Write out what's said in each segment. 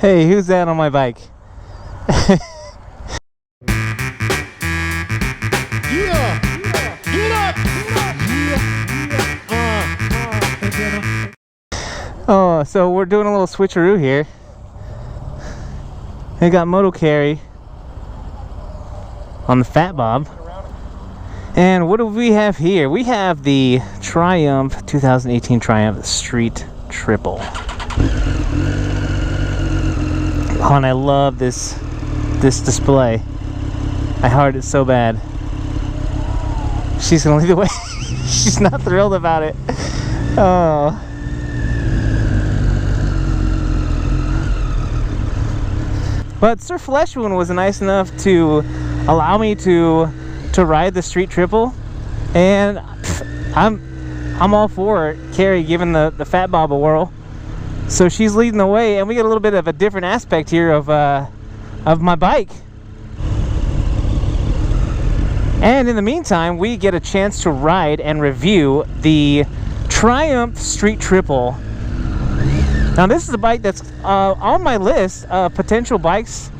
Hey, who's that on my bike? Yeah! Get up! Oh, so we're doing a little switcheroo here. We got moto carry on the Fat Bob. And what do we have here? We have the Triumph 2018 Triumph Street Triple. Oh, and I love this display. I heart it so bad. She's gonna lead the way. She's not thrilled about it. Oh. But Sir Fleshwound was nice enough to allow me to ride the Street Triple, and I'm all for Carrie giving the Fat Bob a whirl. So she's leading the way, and we get a little bit of a different aspect here of my bike. And in the meantime, we get a chance to ride and review the Triumph Street Triple. Now this is a bike that's on my list of potential bikes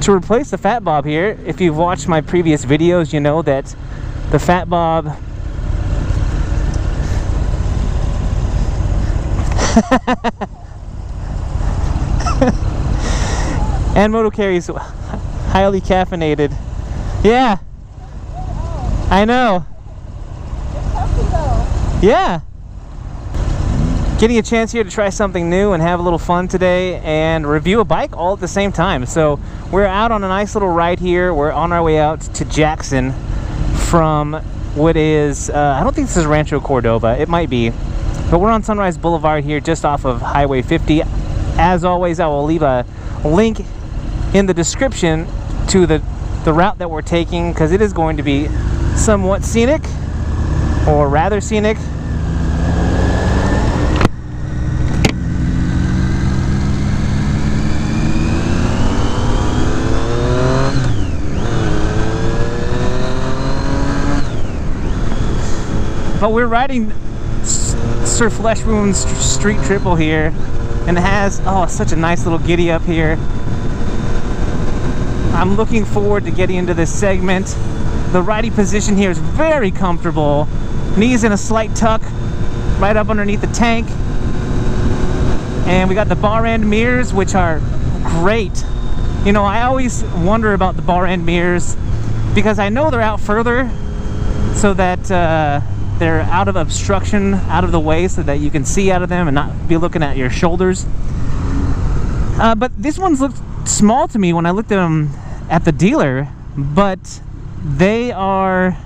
to replace the Fat Bob here. If you've watched my previous videos, you know that the Fat Bob and moto carries highly caffeinated. Yeah, I know. Yeah. Getting a chance here to try something new and have a little fun today and review a bike all at the same time. So we're out on a nice little ride here. We're on our way out to Jackson from what is, I don't think this is Rancho Cordova. It might be. But we're on Sunrise Boulevard here just off of Highway 50. As always, I will leave a link in the description to the route that we're taking, because it is going to be somewhat scenic, or rather scenic. But we're riding Sir Fleshwound's Street Triple here, and it has, oh, such a nice little giddy up here. I'm looking forward to getting into this segment. The riding position here is very comfortable. Knees in a slight tuck, right up underneath the tank. And we got the bar end mirrors, which are great. You know, I always wonder about the bar end mirrors because I know they're out further so that they're out of obstruction, out of the way, so that you can see out of them and not be looking at your shoulders. But these ones looked small to me when I looked at them at the dealer, but they are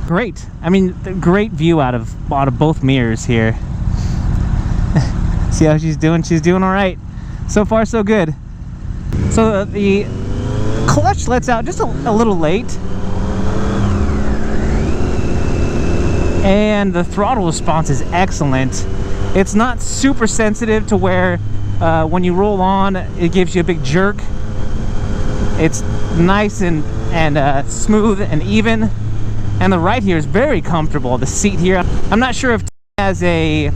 great. I mean, great view out of both mirrors here. See how she's doing? She's doing all right. So far, so good. So the clutch lets out just a little late. And the throttle response is excellent. It's not super sensitive to where when you roll on, it gives you a big jerk. It's nice and smooth and even. And the ride here is very comfortable. The seat here, I'm not sure if it has an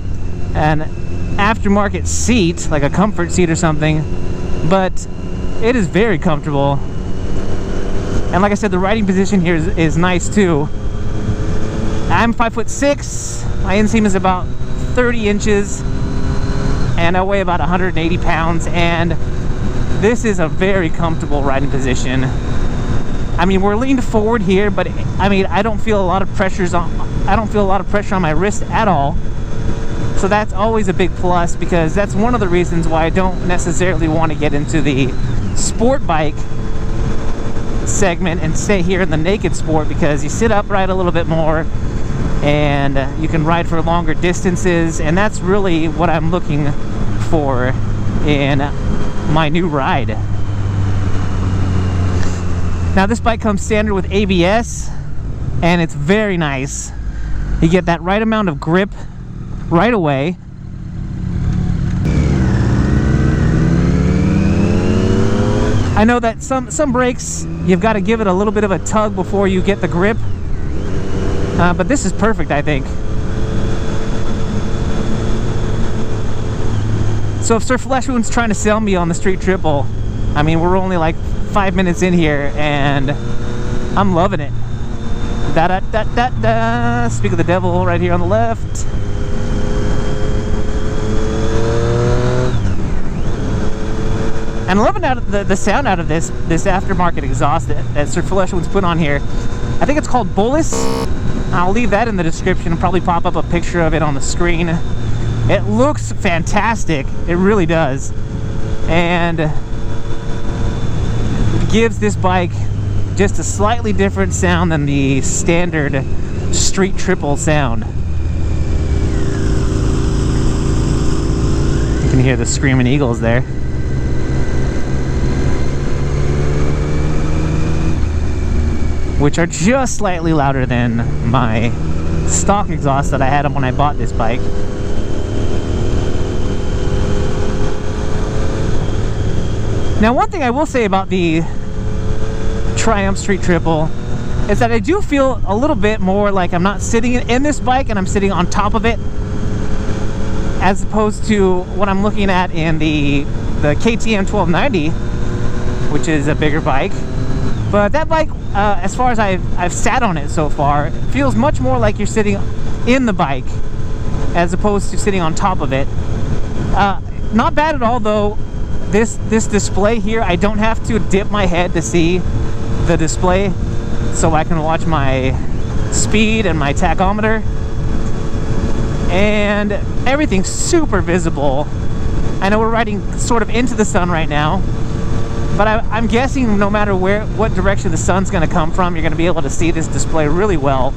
aftermarket seat, like a comfort seat or something, but it is very comfortable. And like I said, the riding position here is nice too. I'm 5'6", my inseam is about 30 inches, and I weigh about 180 pounds, and this is a very comfortable riding position. I mean, we're leaned forward here, but I mean, I don't feel a lot of pressure on my wrist at all. So that's always a big plus, because that's one of the reasons why I don't necessarily want to get into the sport bike segment and stay here in the naked sport, because you sit upright a little bit more and you can ride for longer distances, and that's really what I'm looking for in my new ride. Now this bike comes standard with ABS, and it's very nice. You get that right amount of grip right away. I know that some brakes, you've got to give it a little bit of a tug before you get the grip. But this is perfect, I think. So if Sir Flesh Wound's trying to sell me on the Street Triple, I mean, we're only like 5 minutes in here, and I'm loving it. Da da da da da. Speak of the devil right here on the left. And loving the sound out of this aftermarket exhaust that Sir Flesh Wound's put on here. I think it's called Bolus. I'll leave that in the description and probably pop up a picture of it on the screen. It looks fantastic. It really does. And it gives this bike just a slightly different sound than the standard Street Triple sound. You can hear the Screaming Eagles there. Which are just slightly louder than my stock exhaust that I had when I bought this bike. Now, one thing I will say about the Triumph Street Triple is that I do feel a little bit more like I'm not sitting in this bike and I'm sitting on top of it, as opposed to what I'm looking at in the KTM 1290, which is a bigger bike. But that bike, as far as I've sat on it so far, it feels much more like you're sitting in the bike as opposed to sitting on top of it. Not bad at all, though. This display here, I don't have to dip my head to see the display, so I can watch my speed and my tachometer. And everything's super visible. I know we're riding sort of into the sun right now, but I'm guessing no matter what direction the sun's going to come from, you're going to be able to see this display really well.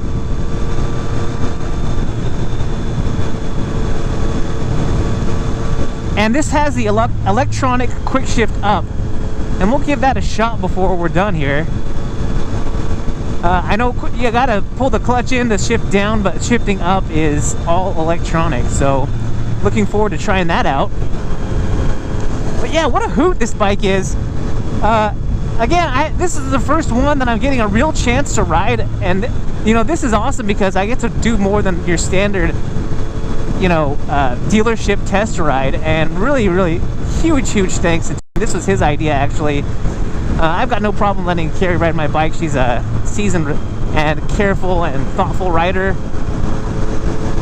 And this has the electronic quick shift up, and we'll give that a shot before we're done here. I know you gotta pull the clutch in to shift down, but shifting up is all electronic, so looking forward to trying that out. But yeah, what a hoot this bike is. Again, this is the first one that I'm getting a real chance to ride, and you know, this is awesome because I get to do more than your standard, you know, dealership test ride. And really huge thanks. This was his idea, actually. I've got no problem letting Carrie ride my bike. She's a seasoned and careful and thoughtful rider,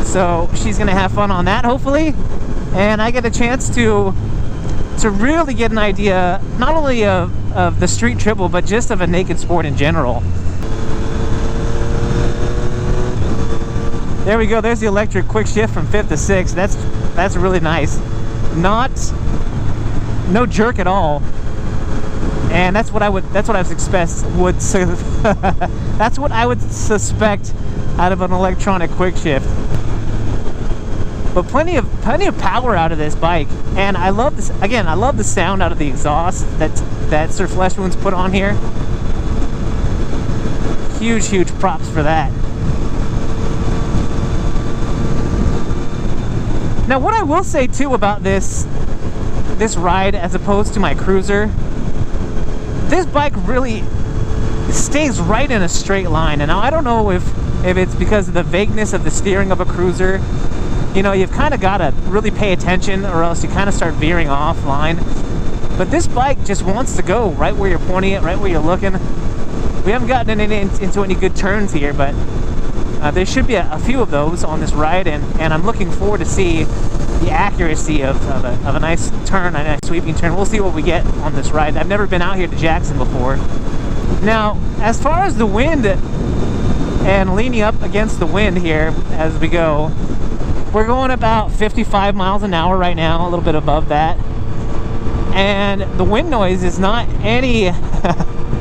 so she's gonna have fun on that, hopefully. And I get a chance to really get an idea not only of the Street Triple, but just of a naked sport in general. There we go. There's the electric quick shift from 5th to 6th. That's really nice. No jerk at all. And that's what I would suspect out of an electronic quick shift. But plenty of power out of this bike. And I love this. Again, I love the sound out of the exhaust that Sir Flesh Wound's put on here. Huge props for that. Now, what I will say too about this ride as opposed to my cruiser, this bike really stays right in a straight line. And now I don't know if it's because of the vagueness of the steering of a cruiser. You know, you've kind of got to really pay attention, or else you kind of start veering offline. But this bike just wants to go right where you're pointing it, right where you're looking. We haven't gotten into any good turns here, but there should be a few of those on this ride, and I'm looking forward to see the accuracy of a nice turn, a nice sweeping turn. We'll see what we get on this ride. I've never been out here to Jackson before. Now, as far as the wind and leaning up against the wind here as we go, we're going about 55 miles an hour right now, a little bit above that. And the wind noise is not any,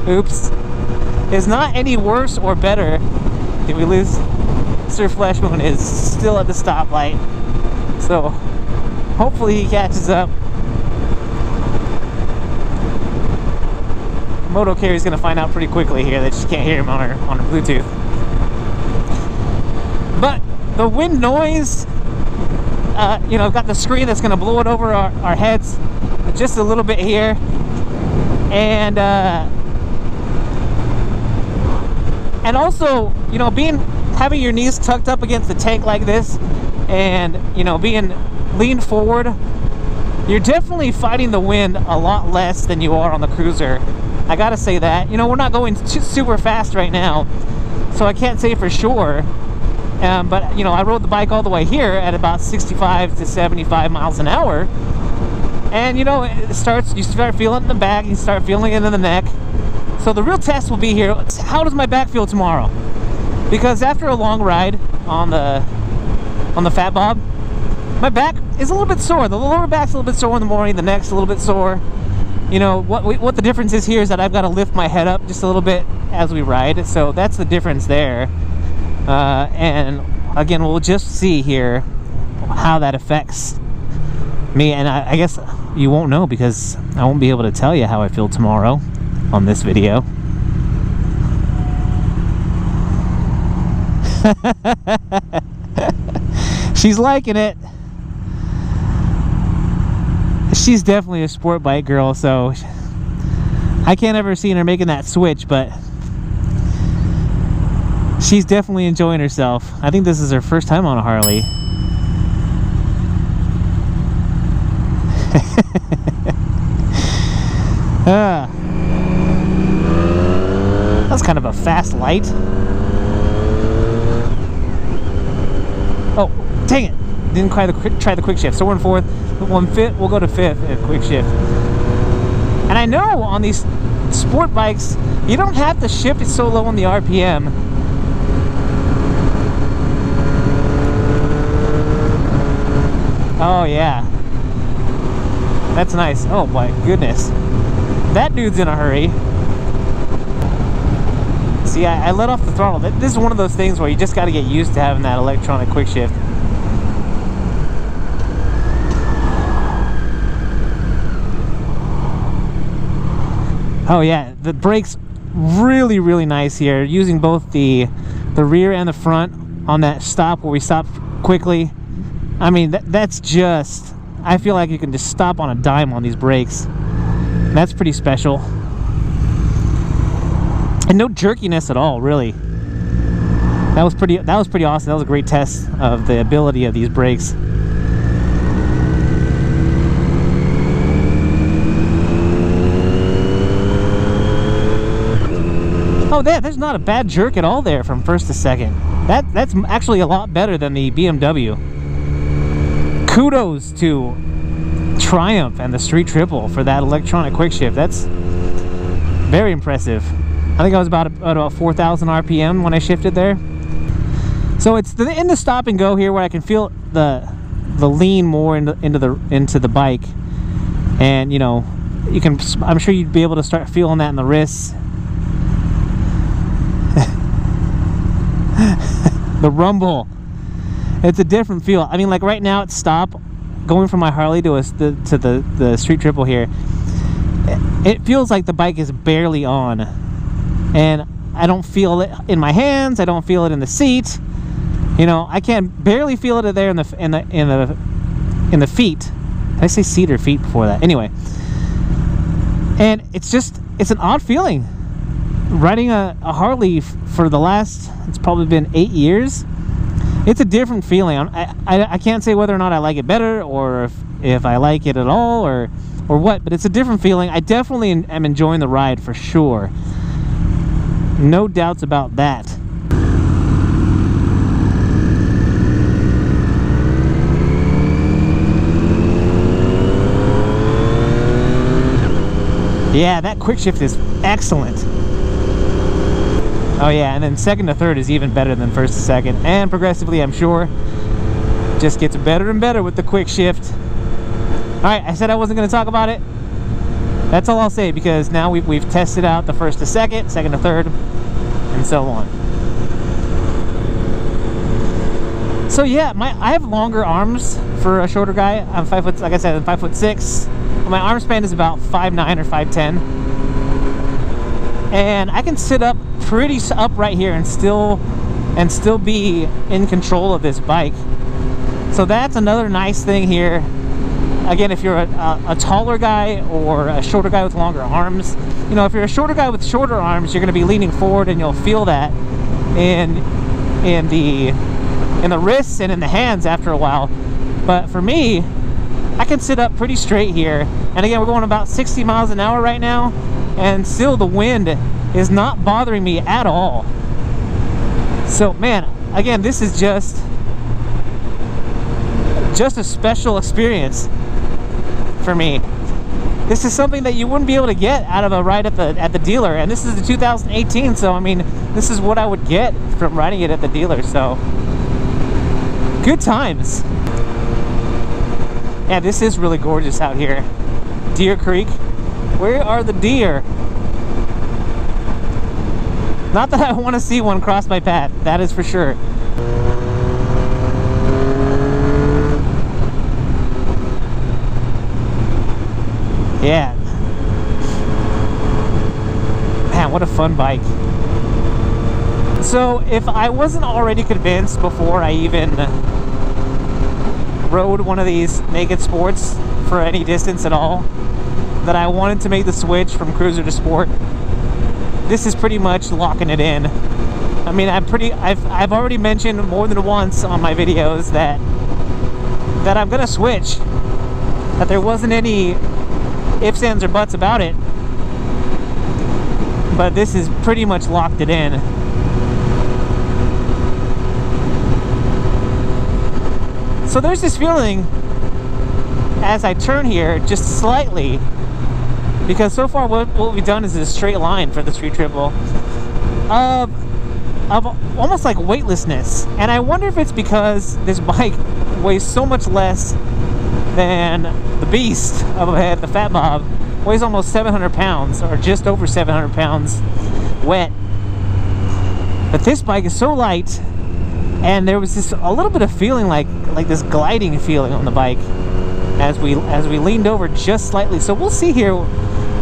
oops, is not any worse or better. Did we lose? Sir Flesh Wound is still at the stoplight. So hopefully he catches up. Moto Carrier's gonna find out pretty quickly here that she can't hear him on her Bluetooth. But the wind noise, you know, I've got the screen that's gonna blow it over our heads just a little bit here. And also, you know, having your knees tucked up against the tank like this, and you know, being leaned forward you're definitely fighting the wind a lot less than you are on the cruiser. I gotta say that. You know, we're not going super fast right now, so I can't say for sure. But, you know, I rode the bike all the way here at about 65 to 75 miles an hour. And, you know, you start feeling it in the back, you start feeling it in the neck. So the real test will be here. How does my back feel tomorrow? Because after a long ride on the Fat Bob, my back is a little bit sore. The lower back's a little bit sore in the morning, the neck's a little bit sore. You know, what the difference is here is that I've got to lift my head up just a little bit as we ride. So that's the difference there. And again, we'll just see here how that affects me. And I guess you won't know because I won't be able to tell you how I feel tomorrow on this video. She's liking it. She's definitely a sport bike girl, so I can't ever see her making that switch, but she's definitely enjoying herself. I think this is her first time on a Harley. That's kind of a fast light. Oh, dang it. Didn't try the quick shift. So we're in fourth. We'll go to fifth at quick shift. And I know on these sport bikes, you don't have to shift it so low on the RPM. Oh yeah, that's nice. Oh my goodness, that dude's in a hurry. See, I let off the throttle. This is one of those things where you just got to get used to having that electronic quick shift. Oh yeah, the brakes really, really nice here. Using both the rear and the front on that stop where we stopped quickly. I mean, that's just, I feel like you can just stop on a dime on these brakes. That's pretty special. And no jerkiness at all, really. That was pretty awesome. That was a great test of the ability of these brakes. Oh, there's not a bad jerk at all there from first to second. That's actually a lot better than the BMW. Kudos to Triumph and the Street Triple for that electronic quick shift. That's very impressive. I think I was about 4,000 RPM when I shifted there. So it's in the stop and go here where I can feel the lean more into the bike, and you know, you can. I'm sure you'd be able to start feeling that in the wrists. The rumble, it's a different feel. I mean, like right now at stop, going from my Harley to the Street Triple here, it feels like the bike is barely on, and I don't feel it in my hands. I don't feel it in the seat. You know, I can barely feel it there in the feet. Did I say seat or feet before that? Anyway, and it's an odd feeling. Riding a Harley for the last, it's probably been 8 years. It's a different feeling. I can't say whether or not I like it better, or if I like it at all, or what, but it's a different feeling. I definitely am enjoying the ride for sure. No doubts about that. Yeah, that quick shift is excellent. Oh yeah, and then second to third is even better than first to second, and progressively, I'm sure, just gets better and better with the quick shift. All right, I said I wasn't going to talk about it. That's all I'll say, because now we've tested out the first to second, second to third, and so on. So yeah, I have longer arms for a shorter guy. I'm 5 foot, like I said, I'm 5'6". My arm span is about 5'9" or 5'10", and I can sit up pretty upright here and still be in control of this bike. So that's another nice thing here. Again, if you're a taller guy or a shorter guy with longer arms, you know, if you're a shorter guy with shorter arms, you're going to be leaning forward, and you'll feel that in the wrists and in the hands after a while. But for me, I can sit up pretty straight here. And again, we're going about 60 miles an hour right now, and still the wind is not bothering me at all. So man, again, this is just a special experience for me. This is something that you wouldn't be able to get out of a ride at the dealer, and this is the 2018, so I mean, this is what I would get from riding it at the dealer. So good times. Yeah, this is really gorgeous out here. Deer Creek. Where are the deer? Not that I want to see one cross my path, that is for sure. Yeah. Man, what a fun bike. So, if I wasn't already convinced before I even rode one of these naked sports for any distance at all that I wanted to make the switch from cruiser to sport, this is pretty much locking it in. I mean, I've already mentioned more than once on my videos that I'm gonna switch. That there wasn't any ifs, ands, or buts about it. But this is pretty much locked it in. So there's this feeling as I turn here just slightly, because so far what we've done is a straight line for the street triple of almost like weightlessness. And I wonder if it's because this bike weighs so much less than the beast up ahead, the Fat Bob. Weighs almost 700 pounds, or just over 700 pounds wet. But this bike is so light, and there was this a little bit of feeling like this gliding feeling on the bike as we leaned over just slightly. So we'll see here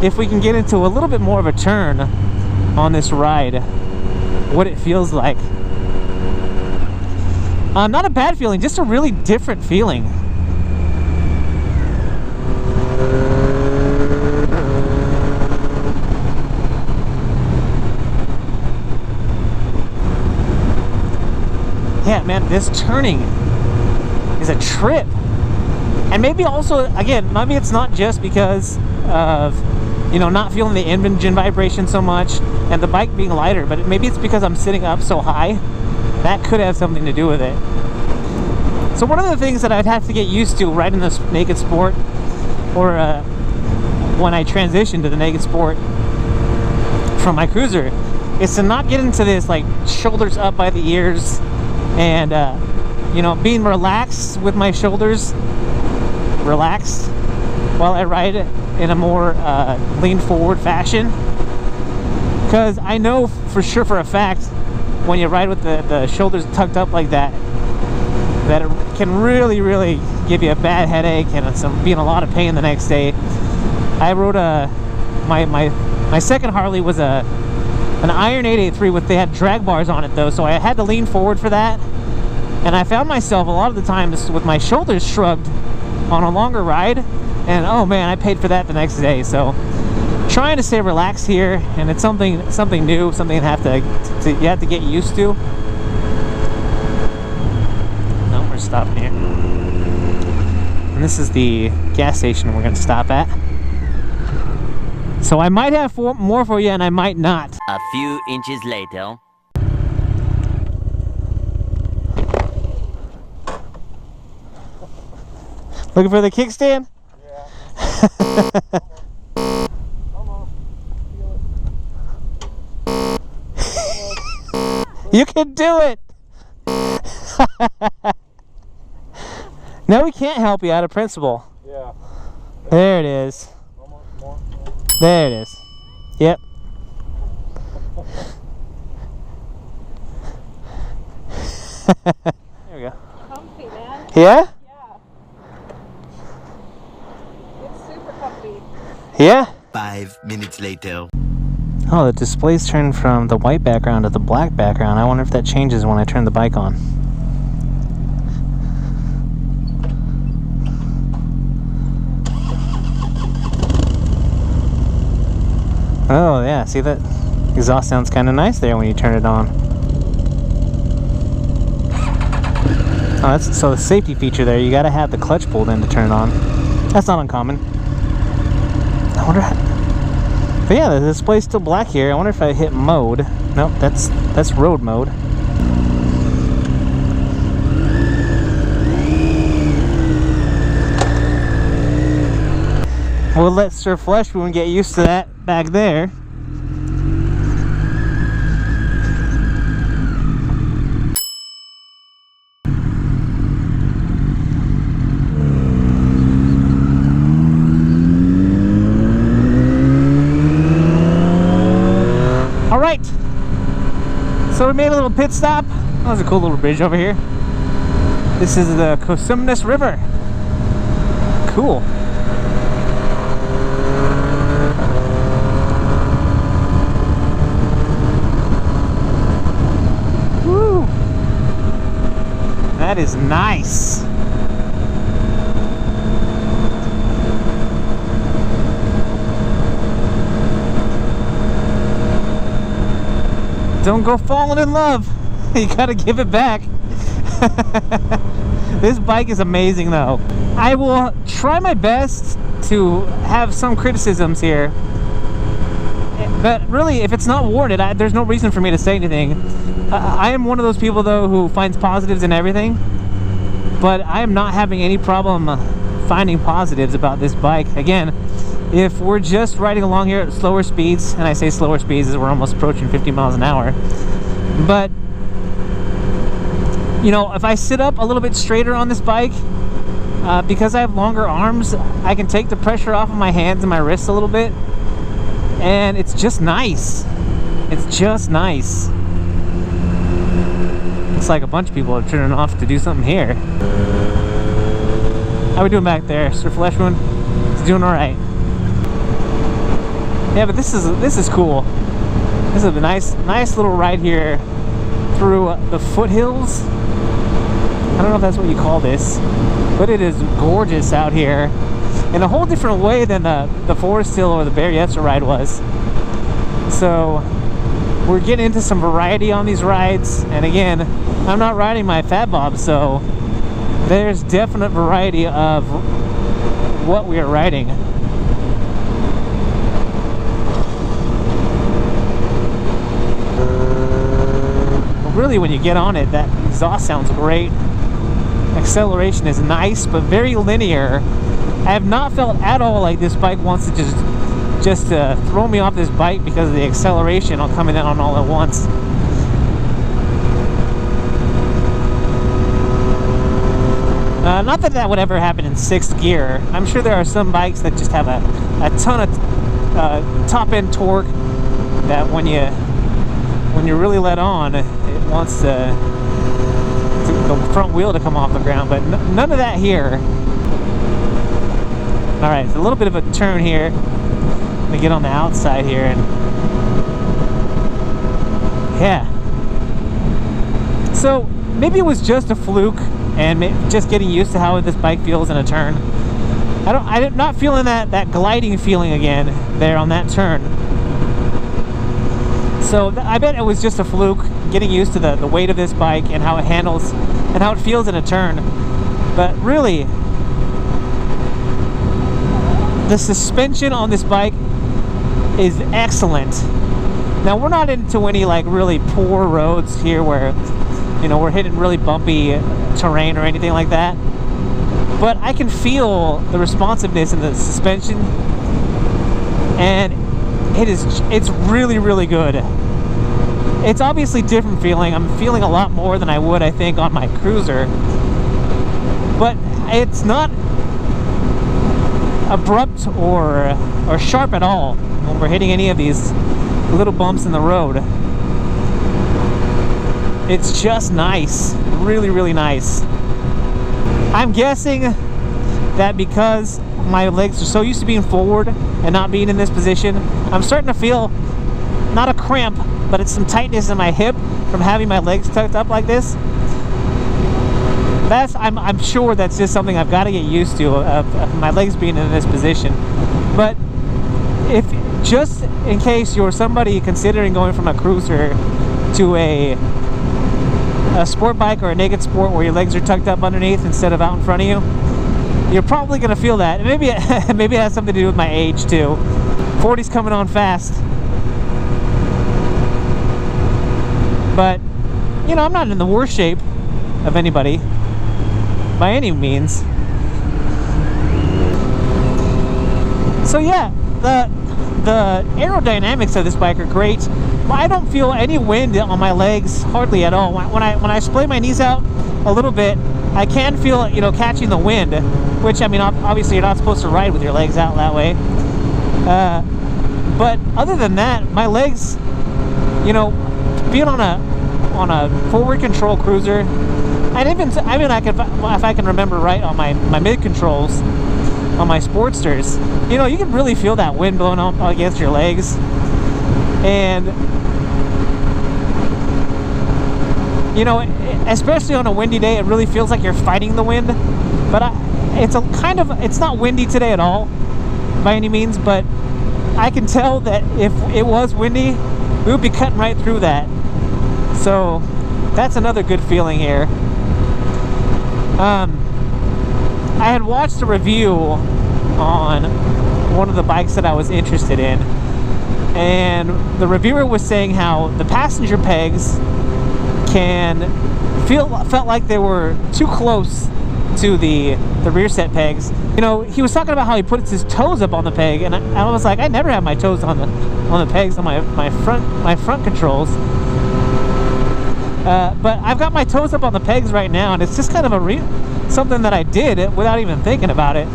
if we can get into a little bit more of a turn on this ride, what it feels like. Not a bad feeling, just a really different feeling. Yeah, man, this turning is a trip. And maybe also, again, maybe it's not just because of, you know, not feeling the engine vibration so much and the bike being lighter, but maybe it's because I'm sitting up so high. That could have something to do with it. So one of the things that I'd have to get used to riding this naked sport, or when I transition to the naked sport from my cruiser, is to not get into this like shoulders up by the ears and you know, being relaxed with my shoulders relaxed while I ride it in a more lean forward fashion. Because I know for sure, for a fact, when you ride with the shoulders tucked up like that, that it can really give you a bad headache and be in a lot of pain the next day. I rode my second Harley was an Iron 883 with, they had drag bars on it though, so I had to lean forward for that. And I found myself a lot of the times with my shoulders shrugged on a longer ride, and oh man, I paid for that the next day. So trying to stay relaxed here, and it's something new, something you have to get used to. No, we're stopping here, and this is the gas station we're going to stop at. So I might have more for you, and I might not. A few inches later. Looking for the kickstand? Yeah. Almost. Feel it. You can do it! No, we can't help you out of principle. Yeah. There it is. Almost more. There it is. Yep. There we go. Comfy, man. Yeah? Yeah. It's super comfy. Yeah? 5 minutes later. Oh, the display's turned from the white background to the black background. I wonder if that changes when I turn the bike on. Oh yeah, see that exhaust sounds kind of nice there when you turn it on. Oh, so the safety feature there, you gotta have the clutch pulled in to turn it on. That's not uncommon. I wonder how... But yeah, the display's still black here. I wonder if I hit mode. Nope, that's road mode. We'll let Sir Fleshwound get used to that back there. All right, so we made a little pit stop. That was a cool little bridge over here. This is the Cosumnes River. Cool. Woo! That is nice. Don't go falling in love. You gotta give it back. This bike is amazing though. I will try my best to have some criticisms here, but really if it's not warranted, there's no reason for me to say anything. I am one of those people though who finds positives in everything, but I am not having any problem finding positives about this bike. Again, if we're just riding along here at slower speeds, and I say slower speeds as we're almost approaching 50 miles an hour, but you know, if I sit up a little bit straighter on this bike, because I have longer arms, I can take the pressure off of my hands and my wrists a little bit, and it's just nice. It's just nice. Looks like a bunch of people are turning off to do something here. How we doing back there, Sir Fleshwound? It's doing all right. Yeah, but this is cool. This is a nice little ride here through the Foothills. I don't know if that's what you call this, but it is gorgeous out here in a whole different way than the Forest Hill or the Berryessa ride was. So we're getting into some variety on these rides, and again, I'm not riding my Fat Bob, so there's definite variety of what we are riding. Really, when you get on it, that exhaust sounds great. Acceleration is nice, but very linear. I have not felt at all like this bike wants to just throw me off this bike because of the acceleration all coming in on all at once. Not that that would ever happen in 6th gear. I'm sure there are some bikes that just have a ton of top-end torque that when you really let on, it wants the front wheel to come off the ground, but none of that here. All right, it's a little bit of a turn here. Let me get on the outside here, and yeah. So maybe it was just a fluke, and just getting used to how this bike feels in a turn. I'm not feeling that gliding feeling again there on that turn. So I bet it was just a fluke, getting used to the weight of this bike and how it handles and how it feels in a turn. But really, the suspension on this bike is excellent. Now we're not into any like really poor roads here where, you know, we're hitting really bumpy terrain or anything like that. But I can feel the responsiveness in the suspension, and it's really, really good. It's obviously different feeling. I'm feeling a lot more than I would, I think, on my cruiser. But it's not abrupt or sharp at all when we're hitting any of these little bumps in the road. It's just nice. Really, really nice. I'm guessing that because my legs are so used to being forward and not being in this position, I'm starting to feel not a cramp, but it's some tightness in my hip from having my legs tucked up like this. I'm sure that's just something I've got to get used to, of my legs being in this position. But if just in case you're somebody considering going from a cruiser to a sport bike or a naked sport where your legs are tucked up underneath instead of out in front of you, you're probably gonna feel that. Maybe maybe it has something to do with my age too. 40's coming on fast. But, you know, I'm not in the worst shape of anybody by any means. So yeah, the aerodynamics of this bike are great. I don't feel any wind on my legs, hardly at all. When I splay my knees out a little bit, I can feel, you know, catching the wind, which, I mean, obviously you're not supposed to ride with your legs out that way. But other than that, my legs, you know, being on a forward control cruiser, and even I can, if I can remember right, on my mid controls on my Sportsters, you know, you can really feel that wind blowing up against your legs. And you know, especially on a windy day, it really feels like you're fighting the wind. But it's not windy today at all by any means, but I can tell that if it was windy, we would be cutting right through that. So that's another good feeling here. I had watched a review on one of the bikes that I was interested in, and the reviewer was saying how the passenger pegs felt like they were too close to the rear set pegs. You know, he was talking about how he puts his toes up on the peg, and I was like, I never have my toes on the pegs on my front controls. But I've got my toes up on the pegs right now, and it's just kind of something that I did without even thinking about it.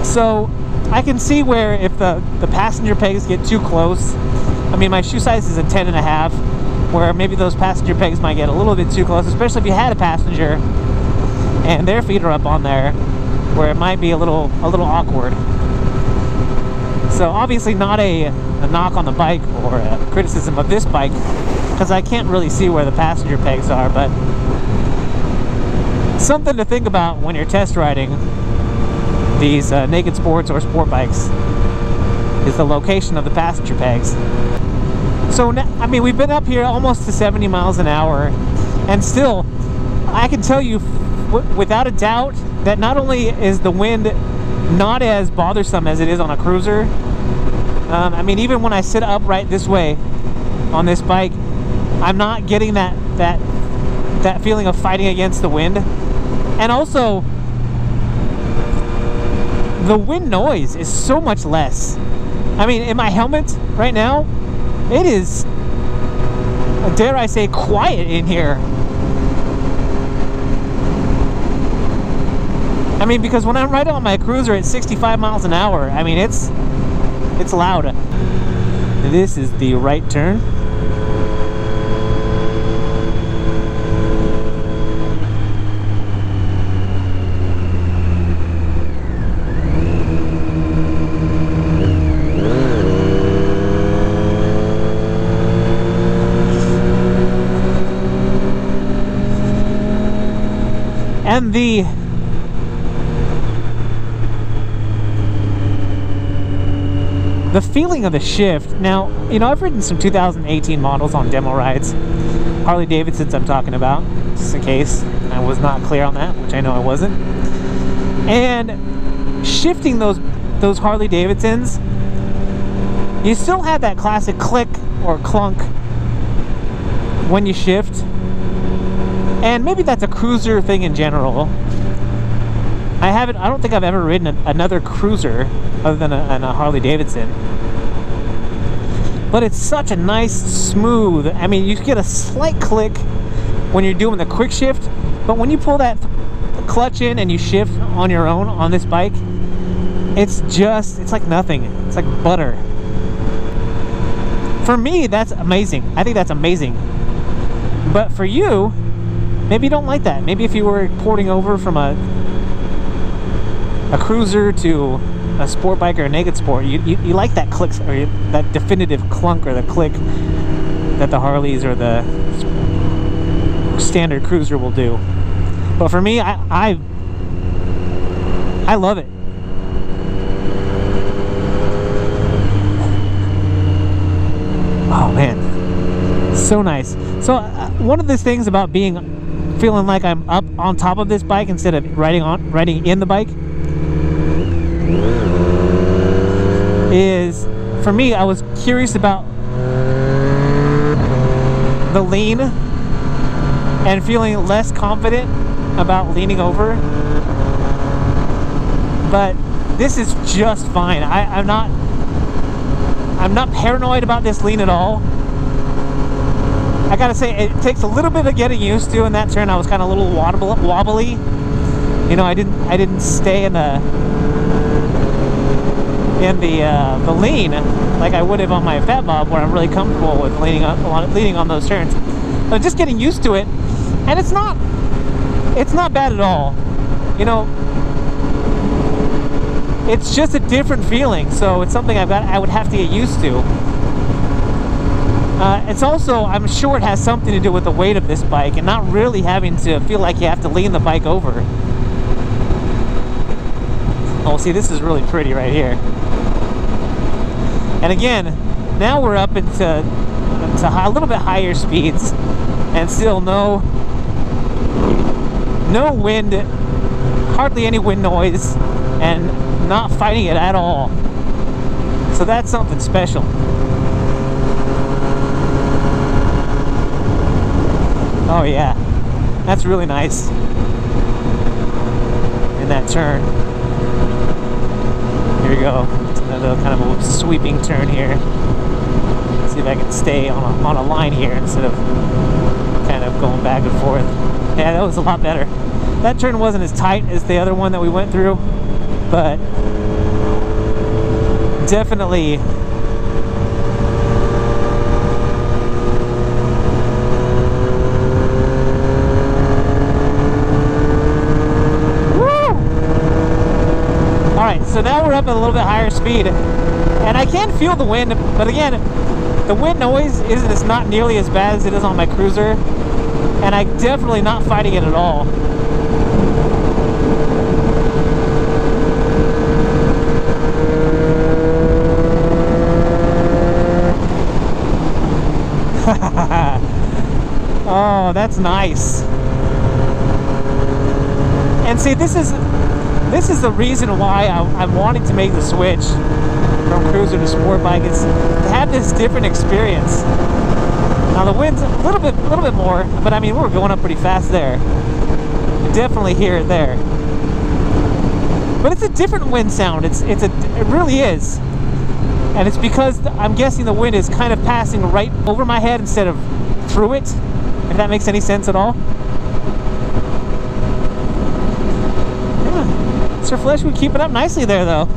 So I can see where if the passenger pegs get too close, I mean, my shoe size is a 10.5, where maybe those passenger pegs might get a little bit too close, especially if you had a passenger and their feet are up on there, where it might be a little awkward. So obviously not a knock on the bike or a criticism of this bike, because I can't really see where the passenger pegs are, but something to think about when you're test riding these naked sports or sport bikes is the location of the passenger pegs. So, I mean, we've been up here almost to 70 miles an hour, and still, I can tell you without a doubt that not only is the wind not as bothersome as it is on a cruiser, I mean, even when I sit upright this way on this bike, I'm not getting that feeling of fighting against the wind. And also, the wind noise is so much less. I mean, in my helmet right now, it is, dare I say, quiet in here. I mean, because when I'm riding on my cruiser at 65 miles an hour, I mean, it's loud. This is the right turn. And the feeling of the shift. Now, you know, I've ridden some 2018 models on demo rides, Harley Davidsons I'm talking about, just in case I was not clear on that, which I know I wasn't. And shifting those Harley Davidsons, you still have that classic click or clunk when you shift. And maybe that's a cruiser thing in general. I don't think I've ever ridden another cruiser other than a Harley Davidson. But it's such a nice, smooth, I mean, you get a slight click when you're doing the quick shift, but when you pull that clutch in and you shift on your own on this bike, it's like nothing. It's like butter. For me, that's amazing. I think that's amazing. But for you, maybe you don't like that. Maybe if you were porting over from a cruiser to a sport bike or a naked sport, you like that click, or that definitive clunk or the click that the Harleys or the standard cruiser will do. But for me, I love it. Oh man, so nice. So one of the things about being feeling like I'm up on top of this bike instead of riding in the bike is, for me, I was curious about the lean and feeling less confident about leaning over. But this is just fine. I'm not paranoid about this lean at all. I gotta say, it takes a little bit of getting used to. In that turn, I was kind of a little wobbly. You know, I didn't stay in the lean like I would have on my Fat Bob, where I'm really comfortable with leaning on those turns. But just getting used to it, and it's not bad at all. You know, it's just a different feeling. So it's something I would have to get used to. It's also, I'm sure it has something to do with the weight of this bike and not really having to feel like you have to lean the bike over. Oh, see, this is really pretty right here. And again, now we're up into a little bit higher speeds, and still no wind, hardly any wind noise, and not fighting it at all. So that's something special. Oh yeah, that's really nice in that turn. Here we go. It's another kind of a sweeping turn here. Let's see if I can stay on a line here instead of kind of going back and forth. Yeah, that was a lot better. That turn wasn't as tight as the other one that we went through, but definitely so now we're up at a little bit higher speed, and I can feel the wind, but again, the wind noise it's not nearly as bad as it is on my cruiser, and I'm definitely not fighting it at all. Oh, that's nice. And see, this is the reason why I'm wanting to make the switch from cruiser to sport bike, is to have this different experience. Now the wind's a little bit more, but I mean, we're going up pretty fast there. Definitely hear it there. But it's a different wind sound. It really is. And it's because I'm guessing the wind is kind of passing right over my head instead of through it, if that makes any sense at all. Sir Flesh would keep it up nicely there, though.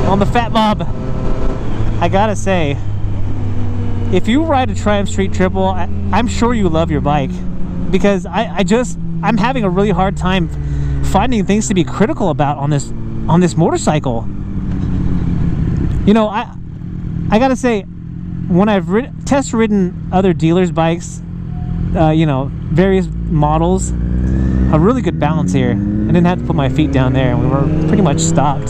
On the Fat Bob, I gotta say, if you ride a Triumph Street Triple, I'm sure you love your bike, because I'm having a really hard time finding things to be critical about on this motorcycle. You know, I gotta say, when I've test ridden other dealers' bikes, you know, various models, a really good balance here. I didn't have to put my feet down there, and we were pretty much stopped.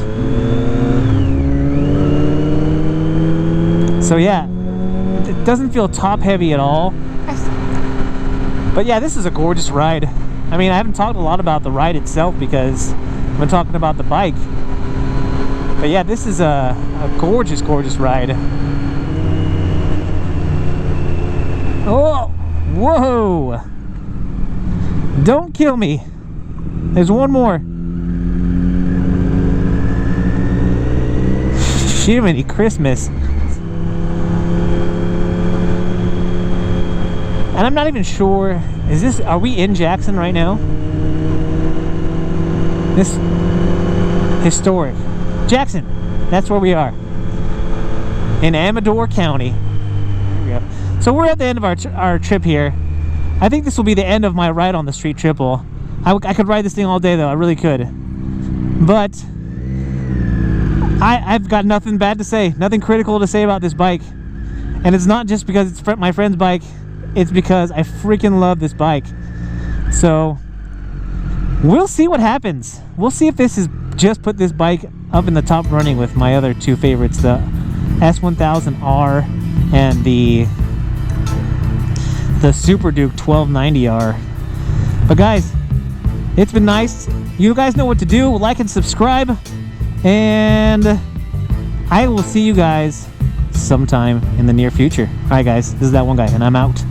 So yeah, it doesn't feel top heavy at all. But yeah, this is a gorgeous ride. I mean, I haven't talked a lot about the ride itself because I've been talking about the bike. But yeah, this is a gorgeous, gorgeous ride. Oh, whoa! Don't kill me. There's one more. Jiminy Christmas. And I'm not even sure, are we in Jackson right now? This historic Jackson, that's where we are, in Amador County. Here we go. So we're at the end of our trip here. I think this will be the end of my ride on the Street Triple. I could ride this thing all day though, I really could. But I've got nothing bad to say, nothing critical to say about this bike. And it's not just because it's my friend's bike, it's because I freaking love this bike. So we'll see what happens. We'll see if this is just put this bike up in the top running with my other two favorites, the S1000R and the the Super Duke 1290R. But guys, it's been nice. You guys know what to do. Like and subscribe. And I will see you guys sometime in the near future. Alright guys, this is that one guy, and I'm out.